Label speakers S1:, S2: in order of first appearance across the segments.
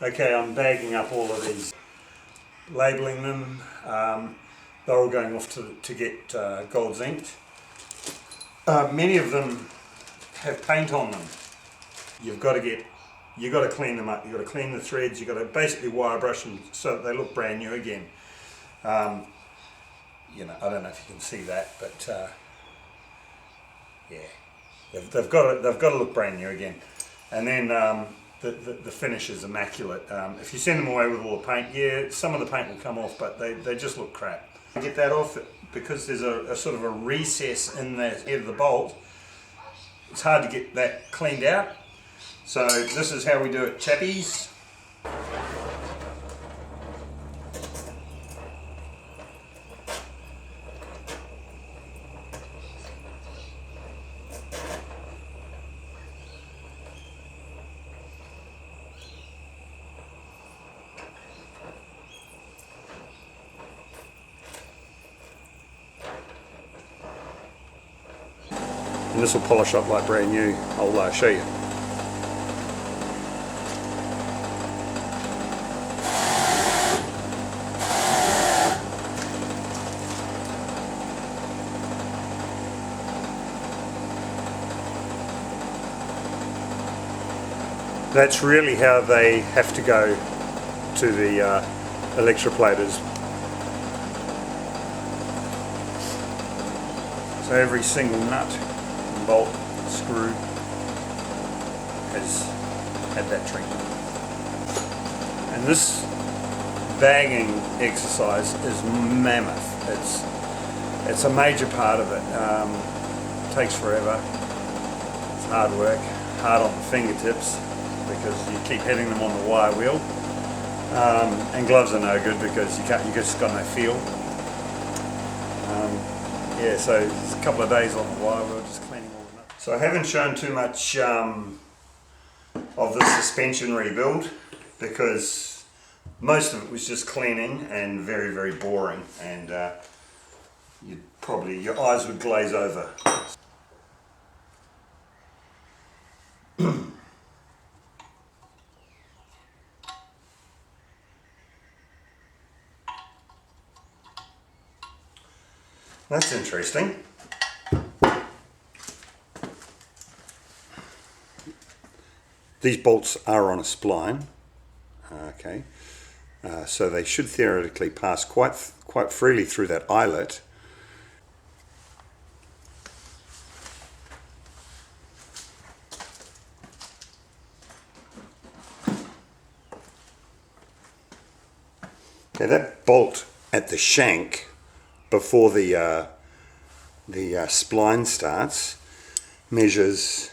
S1: Okay, I'm bagging up all of these, labelling them. They're all going off to get gold zinced. Many of them have paint on them. You've got to clean them up. You've got to clean the threads. You've got to basically wire brush them so that they look brand new again. You know, I don't know if you can see that, but yeah, they've got to look brand new again. And then the finish is immaculate. If you send them away with all the paint, yeah, some of the paint will come off, but they just look crap. Get that off because there's a sort of a recess in the head of the bolt. It's hard to get that cleaned out. So this is how we do it, chappies. And this will polish up like brand new. I'll show you. That's really how they have to go to the electroplaters. So every single nut, bolt, screw has had that treatment. And this bagging exercise is mammoth. It's a major part of it. It takes forever. It's hard work, hard on the fingertips because you keep hitting them on the wire wheel. And gloves are no good because you just got no feel. Yeah, so it's a couple of days on the wire wheel just cleaning all the nuts. So I haven't shown too much of the suspension rebuild because most of it was just cleaning and very, very boring, and your eyes would glaze over. That's interesting. These bolts are on a spline, okay, so they should theoretically pass quite freely through that eyelet. Okay, that bolt at the shank before the spline starts measures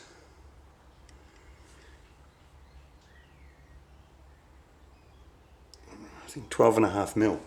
S1: 12.5 mil.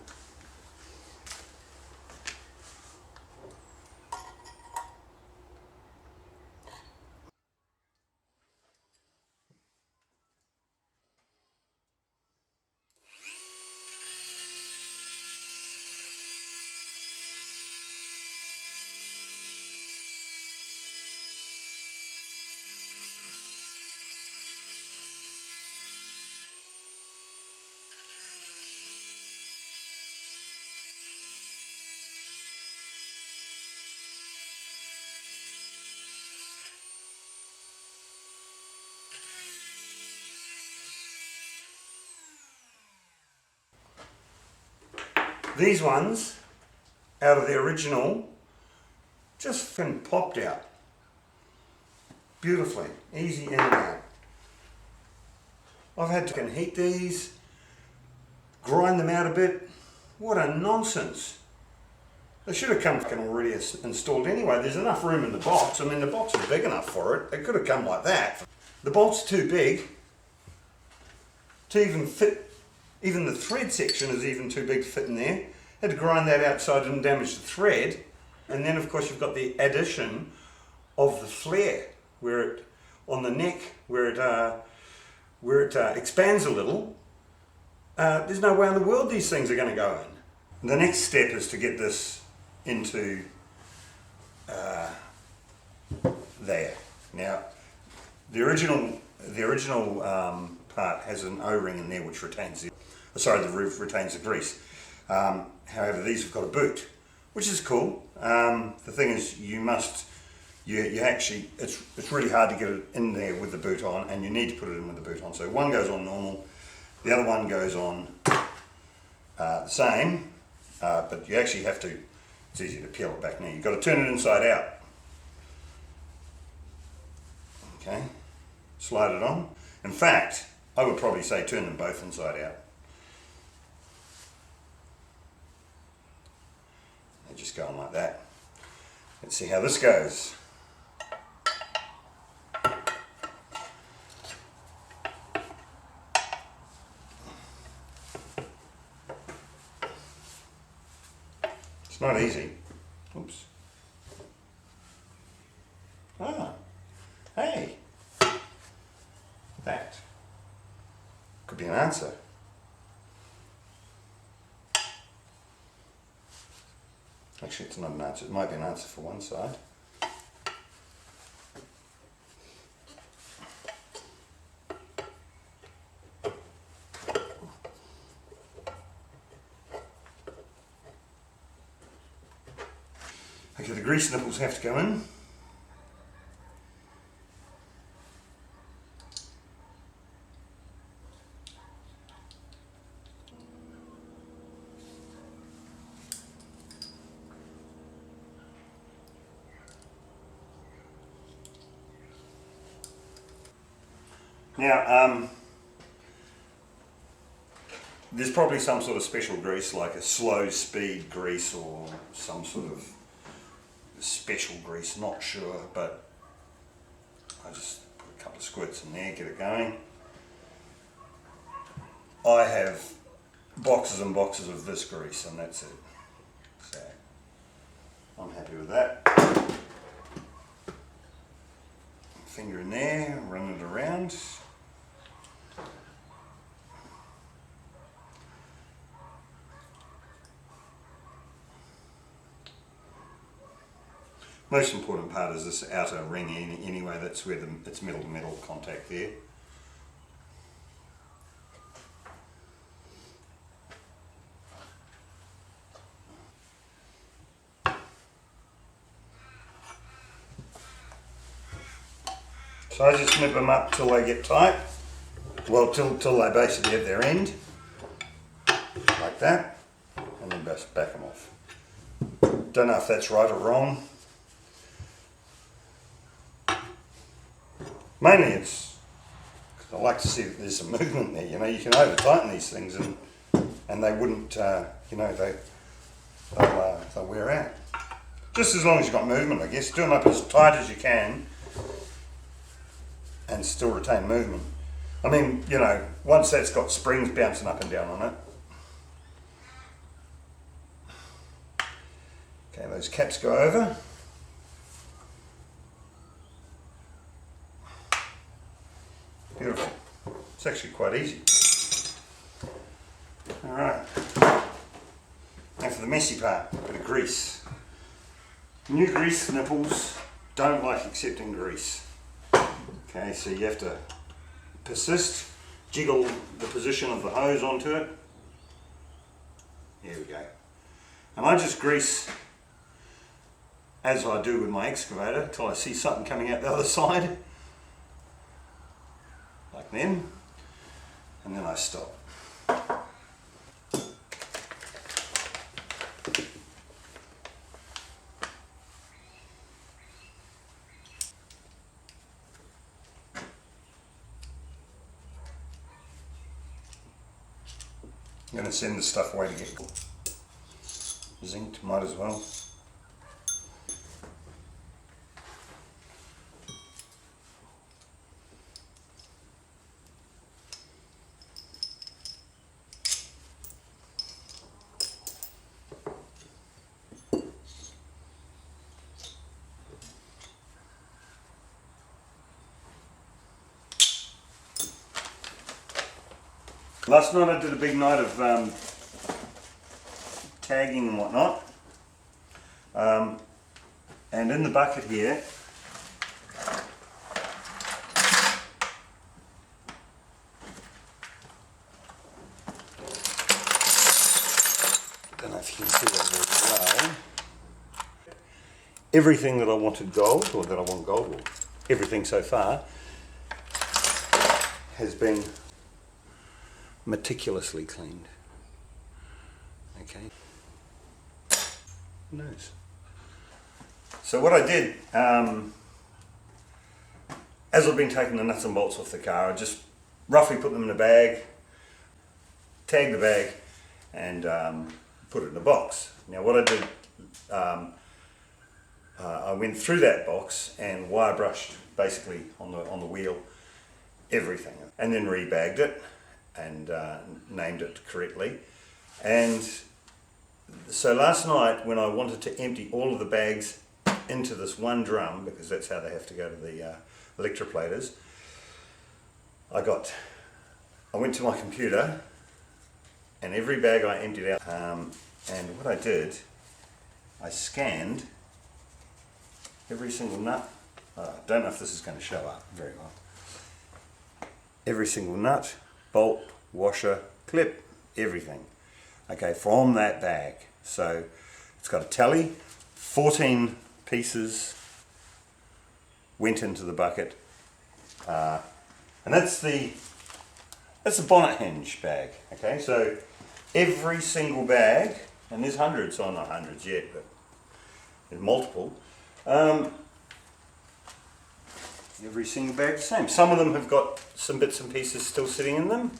S1: These ones, out of the original, just fucking popped out. Beautifully, easy in and out. I've had to heat these, grind them out a bit. What a nonsense. They should have come already installed anyway. There's enough room in the box. I mean, the box is big enough for it. They could have come like that. The bolt's too big to even fit. Even the thread section is even too big to fit in there. Had to grind that out so I didn't damage the thread. And then of course you've got the addition of the flare where it, on the neck, where it expands a little. There's no way in the world these things are going to go in. The next step is to get this into there. Now, the original part has an O-ring in there which retains the roof retains the grease. However, these have got a boot, which is cool. The thing is, you actually, it's really hard to get it in there with the boot on, and you need to put it in with the boot on. So one goes on normal, the other one goes on the same, but you actually have to, it's easy to peel it back now. You've got to turn it inside out. Okay, slide it on. In fact, I would probably say turn them both inside out. They just go on like that. Let's see how this goes. It's not easy. Oops. Ah, hey. That could be an answer. Actually, it's not an answer. It might be an answer for one side. Okay, the grease nipples have to go in. Now, there's probably some sort of special grease, like a slow speed grease or some sort of special grease, not sure, but I just put a couple of squirts in there, get it going. I have boxes and boxes of this grease, and that's it. So I'm happy with that. Finger in there, run it around. Most important part is this outer ring anyway, that's where it's metal to metal contact there. So I just nip them up till they get tight, well till they basically at their end, like that, and then just back them off. Don't know if that's right or wrong. Mainly it's because I like to see that there's some movement there. You know, you can over tighten these things and they wouldn't, you know, they'll wear out. Just as long as you've got movement, I guess. Do them up as tight as you can and still retain movement. I mean, you know, once that's got springs bouncing up and down on it. Okay, those caps go over. Beautiful. It's actually quite easy. Alright. Now for the messy part, a bit of grease. New grease nipples don't like accepting grease. Okay, so you have to persist, jiggle the position of the hose onto it. There we go. And I just grease as I do with my excavator till I see something coming out the other side. Like then, and then I stop. I'm going to send this stuff away to get zinced, might as well. Last night I did a big night of tagging and whatnot, and in the bucket here everything that I wanted gold, or that I want gold, or everything so far, has been meticulously cleaned. Okay. Who knows? So what I did, as I've been taking the nuts and bolts off the car, I just roughly put them in a bag, tagged the bag, and put it in a box. Now what I did, I went through that box and wire brushed basically on the wheel everything, and then rebagged it and named it correctly. And so last night, when I wanted to empty all of the bags into this one drum, because that's how they have to go to the electroplaters, I went to my computer, and every bag I emptied out, and what I did, I scanned every single nut. I don't know if this is going to show up very well. Every single nut, bolt, washer, clip, everything. Okay, from that bag. So it's got a tally, 14 pieces went into the bucket, and that's the bonnet hinge bag. Okay, so every single bag, and there's hundreds, oh not hundreds yet, but there's multiple. Every single bag the same. Some of them have got some bits and pieces still sitting in them,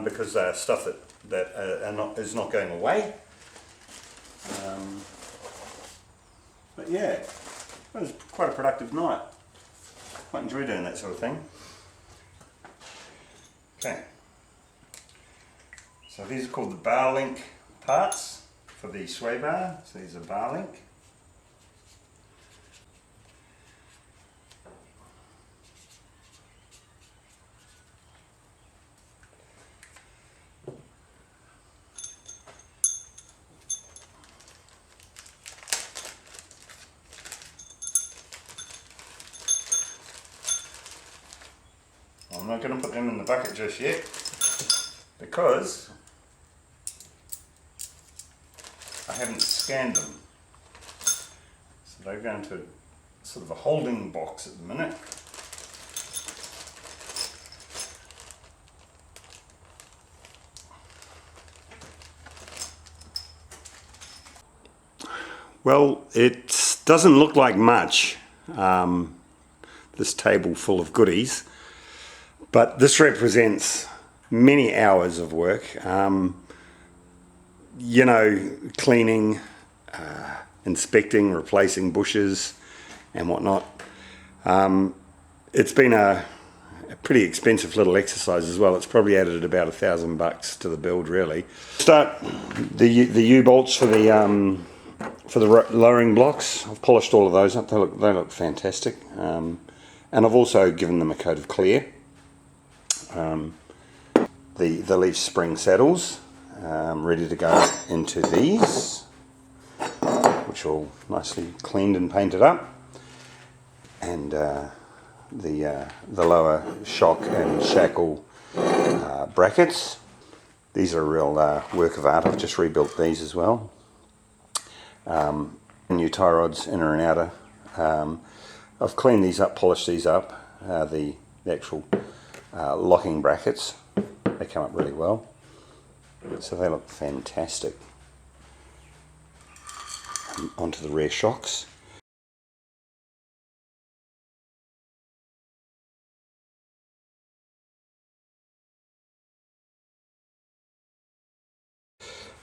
S1: because they're stuff that is not going away. But yeah, it was quite a productive night. Quite enjoy doing that sort of thing. Okay. So these are called the bar link parts for the sway bar. So these are bar link. I'm not going to put them in the bucket just yet, because I haven't scanned them. So they're going to sort of a holding box at the minute. Well, it doesn't look like much, this table full of goodies. But this represents many hours of work, you know, cleaning, inspecting, replacing bushes and whatnot. It's been a pretty expensive little exercise as well. It's probably added about $1,000 to the build, really. Start the U-bolts for the lowering blocks. I've polished all of those up. They look fantastic, and I've also given them a coat of clear. The leaf spring saddles, ready to go into these, which are all nicely cleaned and painted up, and the lower shock and shackle brackets. These are a real work of art. I've just rebuilt these as well. New tie rods, inner and outer. I've cleaned these up, polished these up. The actual locking brackets, they come up really well, so they look fantastic. Onto the rear shocks.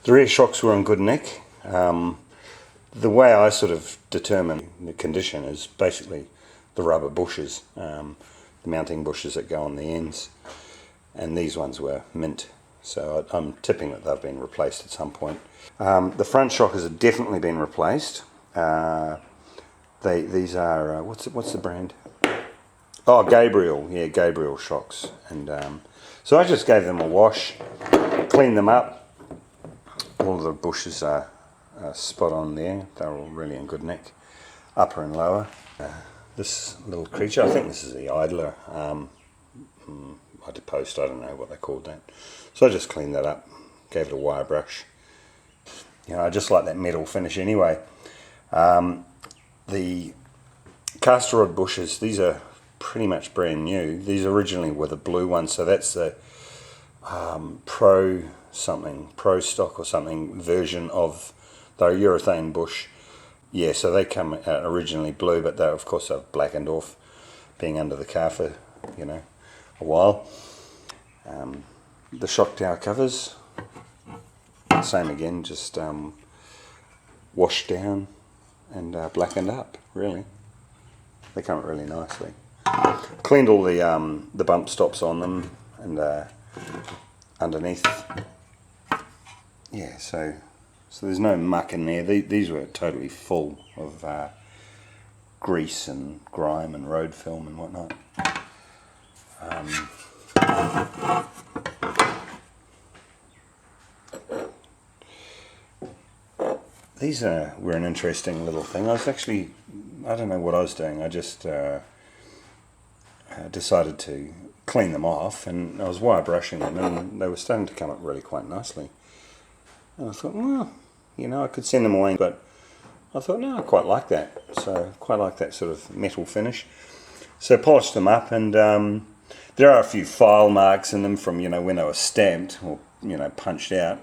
S1: The rear shocks were on good nick. The way I sort of determine the condition is basically the rubber bushes, the mounting bushes that go on the ends, and these ones were mint, so I'm tipping that they've been replaced at some point. The front shockers have definitely been replaced. These are what's the brand? Oh, Gabriel, yeah, Gabriel shocks, and so I just gave them a wash, cleaned them up. All of the bushes are spot on there. They're all really in good nick, upper and lower. This little creature, I think this is the idler. I did post, I don't know what they called that. So I just cleaned that up, gave it a wire brush. You know, I just like that metal finish anyway. The caster rod bushes, these are pretty much brand new. These originally were the blue ones, so that's the pro stock or something version of the urethane bush. Yeah, so they come out originally blue, but they of course have blackened off, being under the car for, you know, a while. The shock tower covers, same again, just washed down and blackened up, really. They come out really nicely. Cleaned all the bump stops on them and underneath. Yeah, so there's no muck in there. These were totally full of grease and grime and road film and whatnot. These were an interesting little thing. I don't know what I was doing. I just decided to clean them off, and I was wire brushing them, and they were starting to come up really quite nicely. And I thought, well, you know, I could send them away, but I thought, no, I quite like that. So quite like that sort of metal finish. So polished them up, and there are a few file marks in them from, you know, when they were stamped or, you know, punched out.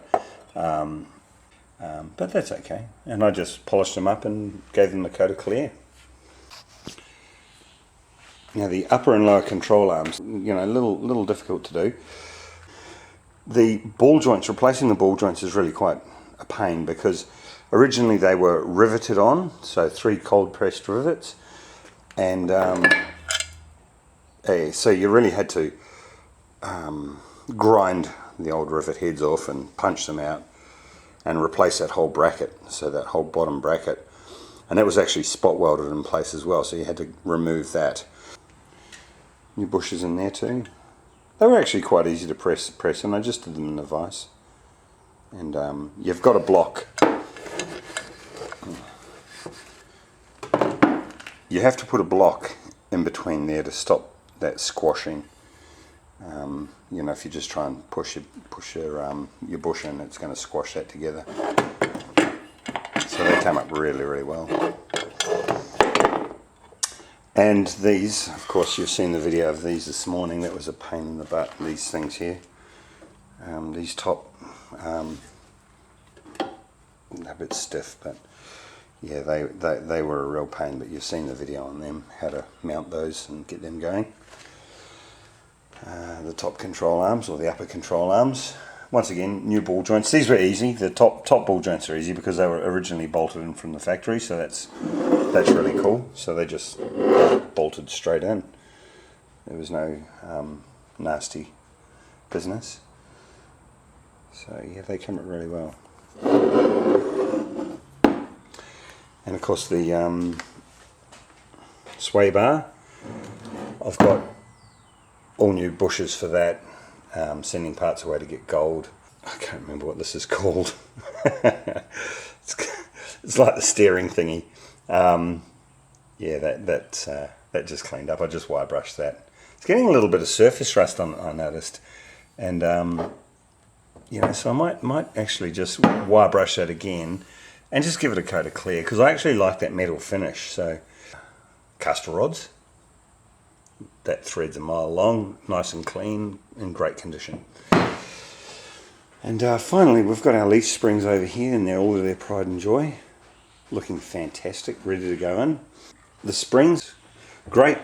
S1: But that's okay. And I just polished them up and gave them a coat of clear. Now the upper and lower control arms, you know, a little difficult to do. The ball joints, replacing the ball joints is really quite a pain, because originally they were riveted on, so 3 cold pressed rivets, and so you really had to grind the old rivet heads off and punch them out and replace that whole bracket, so that whole bottom bracket, and that was actually spot welded in place as well, so you had to remove that. New bushes in there too. They were actually quite easy to press, and I just did them in a vise. And you've got a block. You have to put a block in between there to stop that squashing. You know, if you just try and push your bush in, it's going to squash that together. So they came up really, really well. And these, of course, you've seen the video of these this morning. That was a pain in the butt, these things here. These top, a bit stiff, but yeah, they were a real pain, but you've seen the video on them, how to mount those and get them going. The top control arms, or the upper control arms. Once again, new ball joints. These were easy. The top ball joints are easy because they were originally bolted in from the factory, so that's really cool. So they just bolted straight in. There was no nasty business. So yeah, they come out really well. And of course the sway bar, I've got all new bushes for that. Sending parts away to get gold. I can't remember what this is called. It's like the steering thingy. Yeah, that just cleaned up. I just wire brushed that. It's getting a little bit of surface rust on it, I noticed, and you know, so I might actually just wire brush that again and just give it a coat of clear, because I actually like that metal finish. So caster rods, that thread's a mile long, nice and clean, in great condition. And finally, we've got our leaf springs over here, and they're all of their pride and joy, looking fantastic, ready to go in. The springs, great.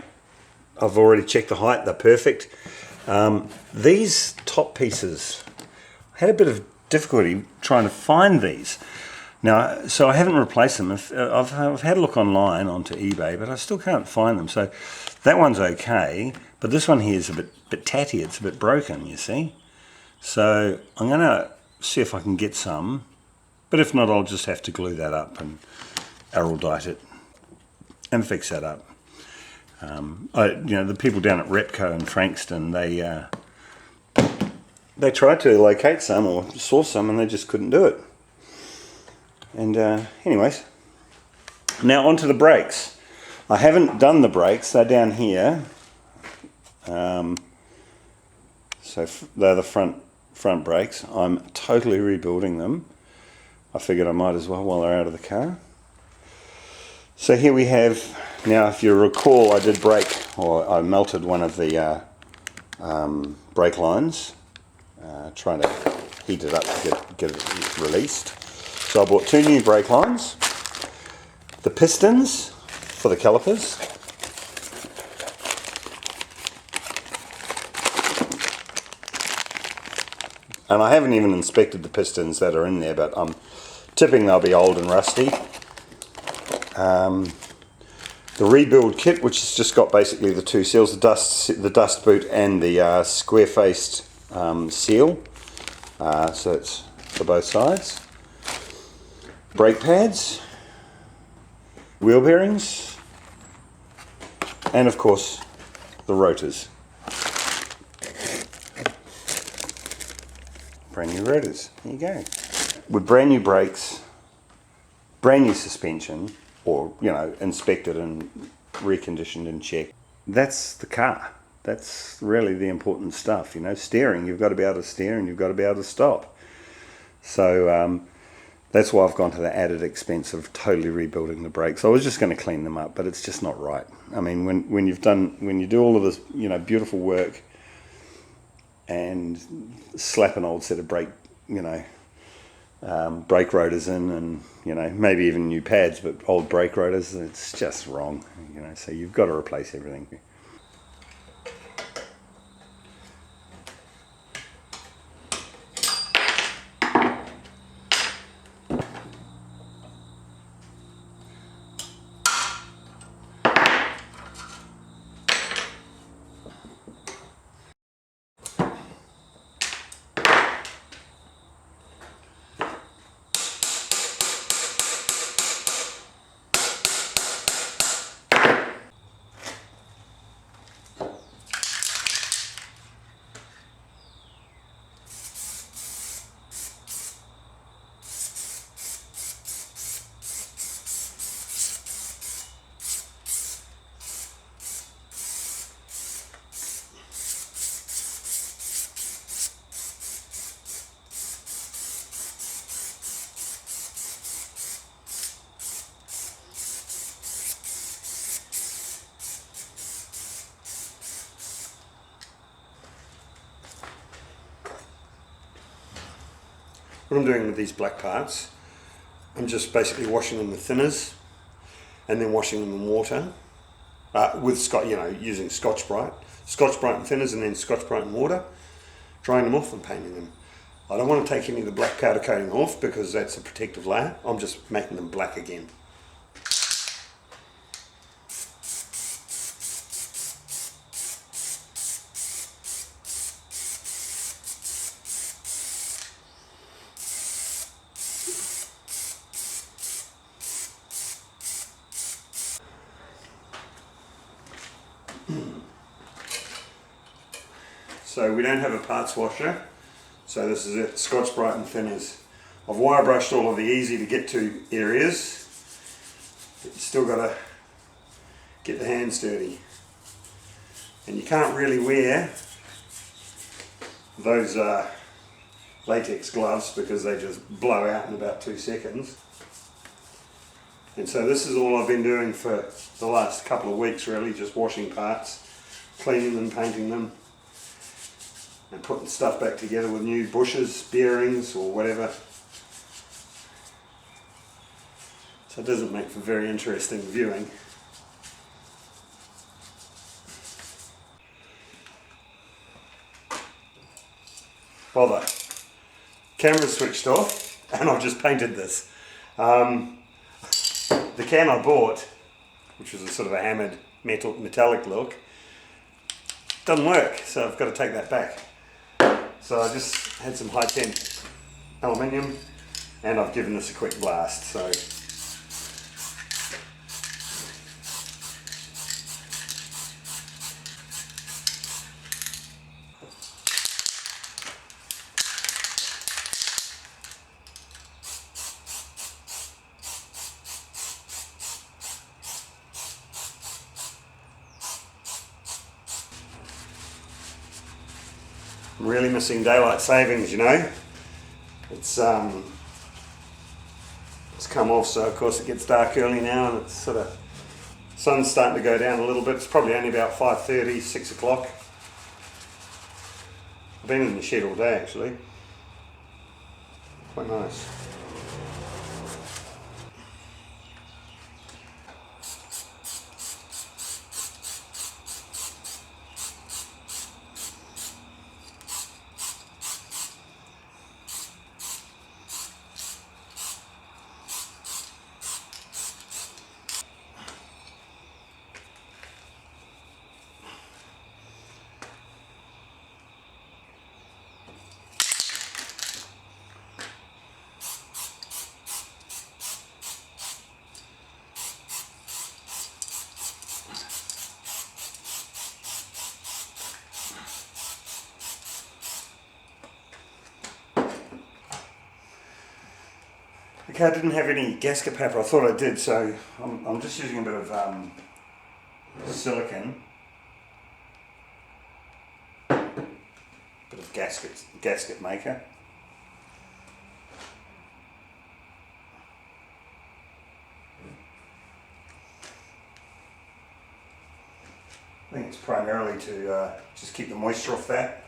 S1: I've already checked the height, they're perfect. These top pieces, I had a bit of difficulty trying to find these. Now, so I haven't replaced them. I've had a look online onto eBay, but I still can't find them. So that one's okay, but this one here is a bit tatty. It's a bit broken, you see. So I'm going to see if I can get some, but if not, I'll just have to glue that up and araldite it and fix that up. You know, the people down at Repco in Frankston, they tried to locate some or source some, and they just couldn't do it. And anyways, now onto the brakes. I haven't done the brakes, they're down here. So they're the front brakes. I'm totally rebuilding them. I figured I might as well while they're out of the car. So here we have, now if you recall, I did break, or I melted one of the brake lines, trying to heat it up to get it released. So I bought 2 new brake lines, the pistons for the calipers, and I haven't even inspected the pistons that are in there, but I'm tipping they'll be old and rusty. The rebuild kit, which has just got basically the 2 seals, the dust boot and the square-faced seal. So it's for both sides. Brake pads, wheel bearings, and of course the rotors. Brand new rotors, there you go. With brand new brakes, brand new suspension, or inspected and reconditioned and checked. That's the car. That's really the important stuff. Steering, you've got to be able to steer and you've got to be able to stop. So that's why I've gone to the added expense of totally rebuilding the brakes. I was just going to clean them up, but it's just not right. I mean, when you do all of this, beautiful work and slap an old set of brake rotors in, and maybe even new pads, but old brake rotors, it's just wrong. So you've got to replace everything. What I'm doing with these black parts, I'm just basically washing them with thinners and then washing them in water with using Scotch-Brite and thinners, and then Scotch-Brite and water, drying them off and painting them. I don't want to take any of the black powder coating off because that's a protective layer. I'm just making them black again. So we don't have a parts washer, so this is it, Scotch-Brite and thinners. I've wire brushed all of the easy to get to areas, but you still got to get the hands dirty. And you can't really wear those latex gloves because they just blow out in about 2 seconds. And so this is all I've been doing for the last couple of weeks really, just washing parts, cleaning them, painting them, and putting stuff back together with new bushes, bearings or whatever. So it doesn't make for very interesting viewing. Well, the camera's switched off and I've just painted this. The can I bought, which was a sort of a hammered metallic look, doesn't work, so I've got to take that back. So I just had some high temp aluminium and I've given this a quick blast. So I'm really missing daylight savings, you know. It's come off, so of course it gets dark early now, and it's sort of sun's starting to go down a little bit. It's probably only about 5:30, 6 o'clock. I've been in the shed all day actually. Quite nice. Okay, I didn't have any gasket paper. I thought I did, so I'm just using a bit of silicone, bit of gasket maker. I think it's primarily to just keep the moisture off that.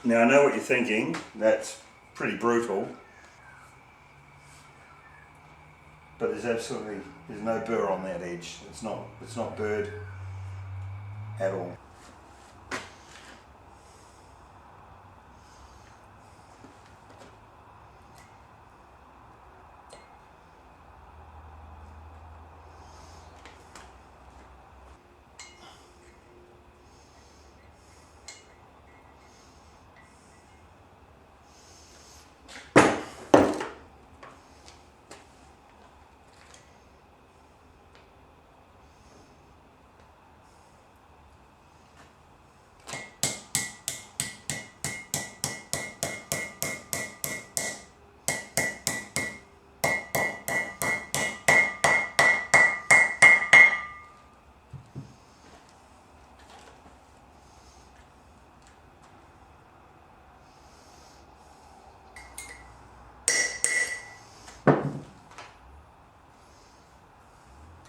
S1: Now I know what you're thinking, that's pretty brutal, but there's no burr on that edge. It's not burred at all.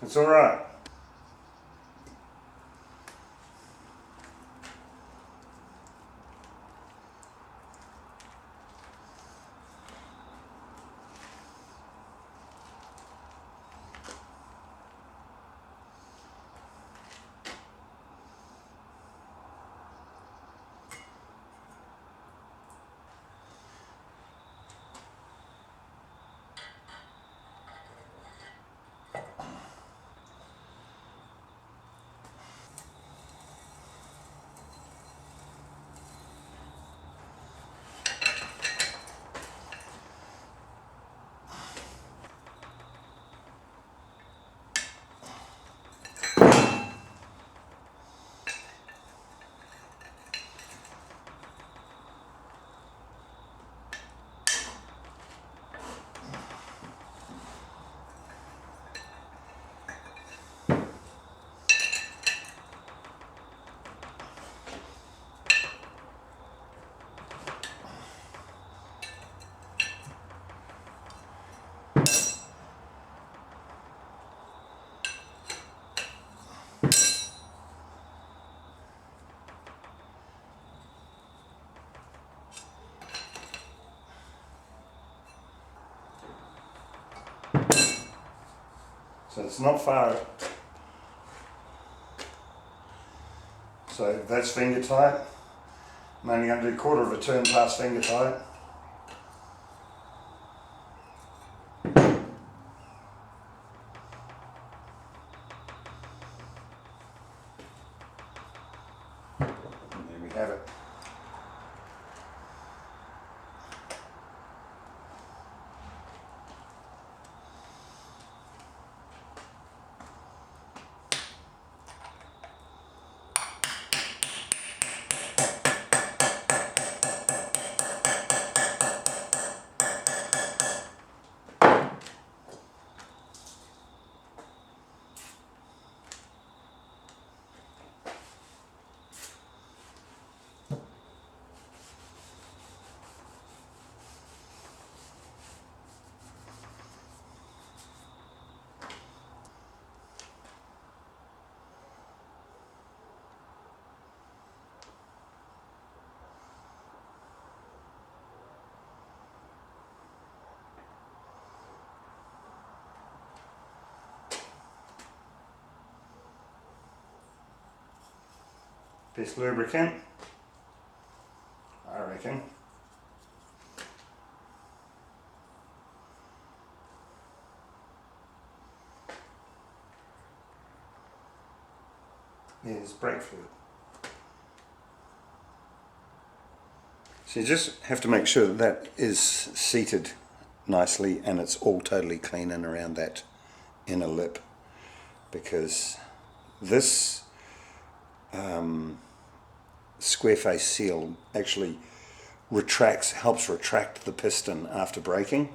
S1: It's all right. So it's not far. So that's finger tight. I'm only going to do a quarter of a turn past finger tight. And there we have it. Best lubricant, I reckon. Is brake fluid. So you just have to make sure that that is seated nicely and it's all totally clean and around that inner lip, because this square face seal actually helps retract the piston after braking.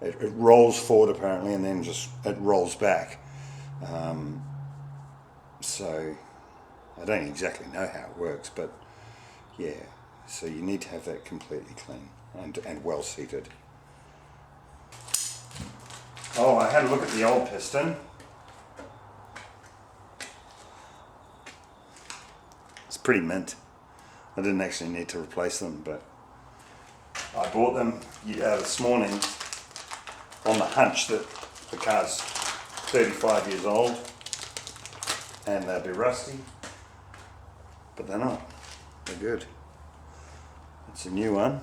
S1: It rolls forward apparently and then it rolls back. So I don't exactly know how it works, but yeah, so you need to have that completely clean and well seated. Oh, I had a look at the old piston. It's pretty mint. I didn't actually need to replace them, but I bought them this morning on the hunch that the car's 35 years old and they'll be rusty, but they're not. They're good. It's a new one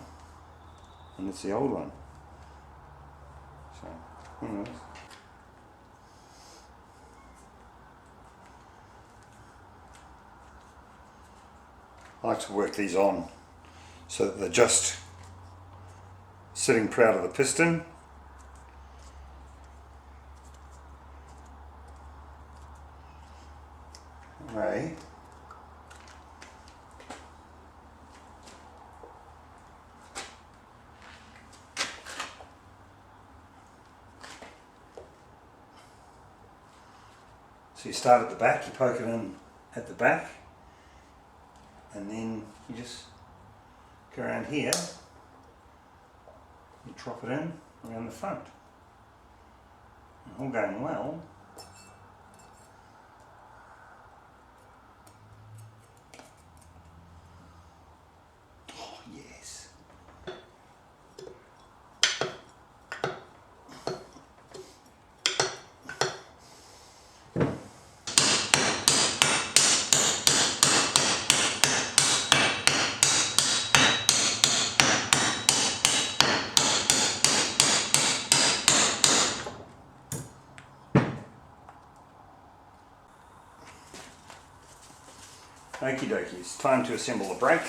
S1: and it's the old one. So, anyways. I like to work these on so that they're just sitting proud of the piston. Right. So you start at the back, you poke it in at the back, and then you just go around here, you drop it in around the front. And all going well, Okie dokie, it's time to assemble the brake.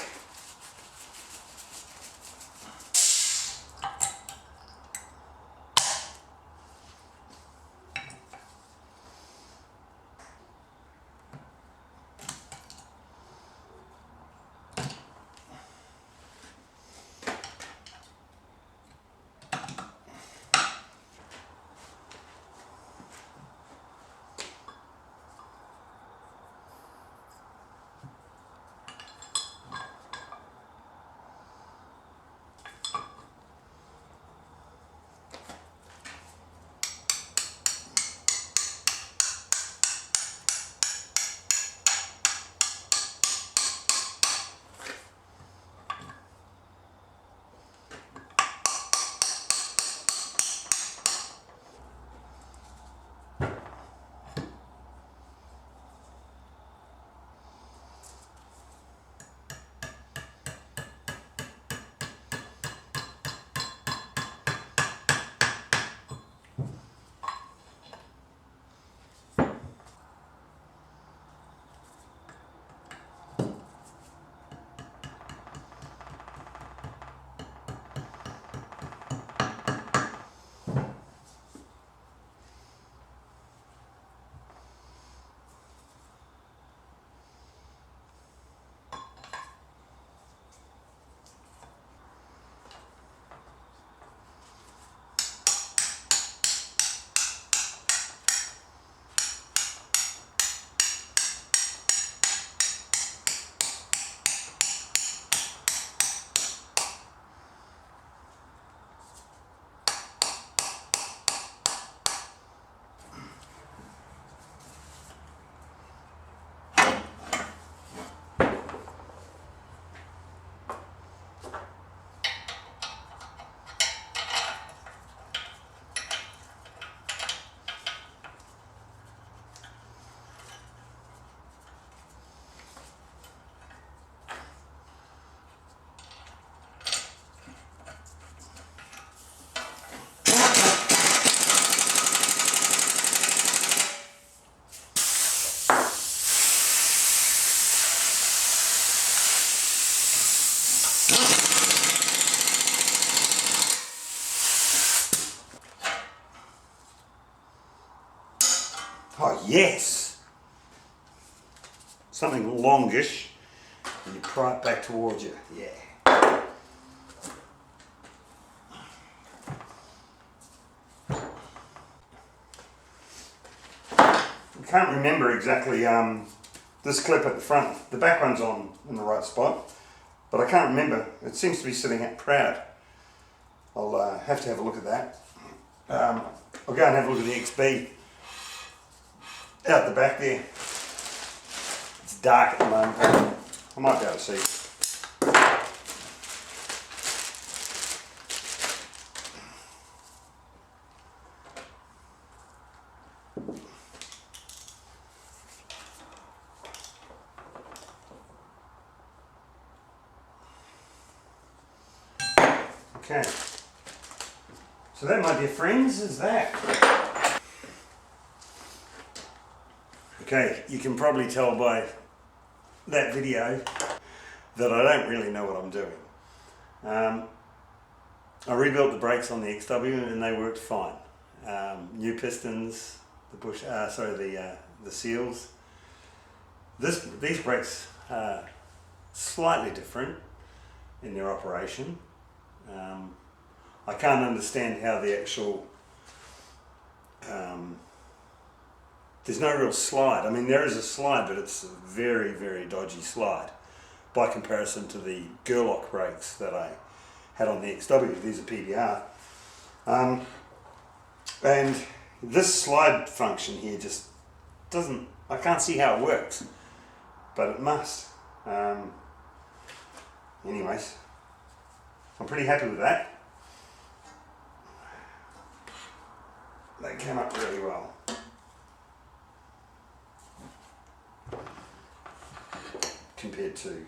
S1: Oh yes! Something longish, and you pry it back towards you. Yeah. I can't remember exactly this clip at the front. The back one's on in the right spot, but I can't remember. It seems to be sitting at proud. I'll have to have a look at that. I'll go and have a look at the XB out the back there. It's dark at the moment. I might be able to see. Okay. So that, my dear friends, is that. Okay, you can probably tell by that video that I don't really know what I'm doing. I rebuilt the brakes on the XW and they worked fine. New pistons, the seals. These brakes are slightly different in their operation. I can't understand how the actual there's no real slide. I mean, there is a slide, but it's a very, very dodgy slide by comparison to the Gerlock brakes that I had on the XW. These are PBR. And this slide function here just doesn't, I can't see how it works, but it must. Anyways, I'm pretty happy with that. They came up really well. Compared to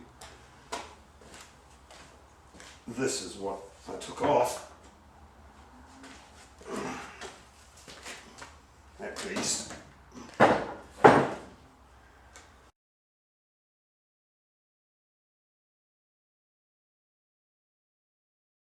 S1: this is what I took off.